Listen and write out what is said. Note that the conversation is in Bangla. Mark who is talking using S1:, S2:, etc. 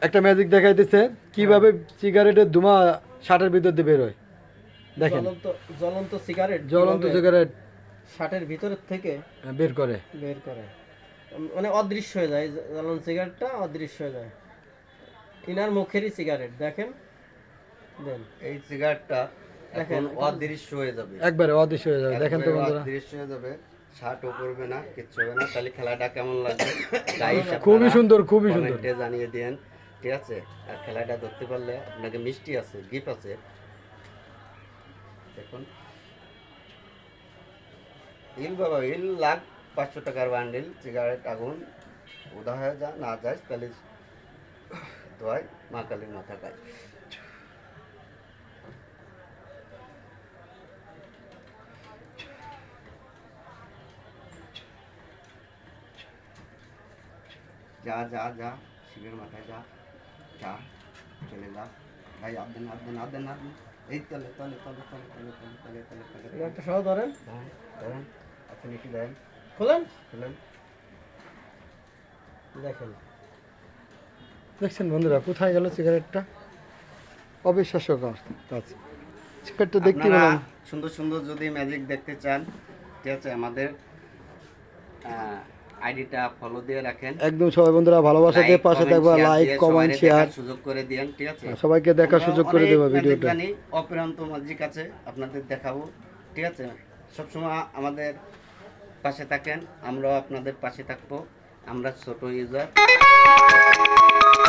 S1: একটা ম্যাজিক দেখাইতেছে কিভাবে সিগারেটের ধোঁয়া শার্টের ভিতর দিয়ে বের হয়। দেখেন
S2: জ্বলন্ত
S1: সিগারেট
S2: শার্টের ভিতর থেকে
S1: বের করে
S2: মানে অদৃশ্য হয়ে যায়, জ্বলন্ত সিগারেটটা অদৃশ্য হয়ে যায়। ইনার মুখেরই সিগারেট দেখেন, দেন
S3: এই সিগারেটটা
S2: দেখেন
S3: অদৃশ্য হয়ে যাবে,
S1: একবারে অদৃশ্য হয়ে যাবে। দেখেন তো বন্ধুরা,
S3: অদৃশ্য হয়ে যাবে, শার্টও পরবে না, কিচ্ছু হবে না। তাহলে খেলাটা কেমন লাগবে
S1: খুবই সুন্দর, খুবই সুন্দর
S3: জানিয়ে দেন, ঠিক আছে? আর খেলাটা ধরতে পারলে আপনাকে মিষ্টি আছে, গিফট আছে। দেখুন ইল বাবা, ইল লাখ 500 টাকার বান্ডিল সিগারেট। আগুন উদা হয়ে যা না যায় তাহলে দোয়াই মা কালীর মাথা খায়। যা যা যা শিবের মাথায় যা যা, চলে যা ভাই। আদেন আদেন আদেন আদেন, এই তলে তলে তলে তলে তলে তলে তলে তলে তলে
S2: একটা সহ ধরেন,
S3: ধরেন আপনি কি দেন,
S2: খোলেন
S3: খুলেন।
S2: দেখেন
S1: দেখছেন বন্ধুরা কোথায় গেল সিগারেটটা। অবিশ্বাস্যকর কাজ। সিগারেটটা দেখতে
S3: আপনারা
S1: পেলাম।
S3: সুন্দর সুন্দর যদি ম্যাজিক দেখতে চান, ঠিক আছে, আমাদের আইডিটা ফলো দিয়ে রাখেন।
S1: একদম সবাই বন্ধুরা ভালোবাসা দিয়ে পাশে থাকবা, লাইক কমেন্ট শেয়ার
S3: সুযোগ করে দেন, ঠিক আছে?
S1: সবাইকে দেখার সুযোগ করে দেবো ভিডিওটা।
S3: জানি অপরান্ত ম্যাজিক আছে, আপনাদের দেখাবো, ঠিক আছে? সবসময় আমাদের পাশে থাকেন, আমরাও আপনাদের পাশে থাকবো। আমরা ছোট ইউজার।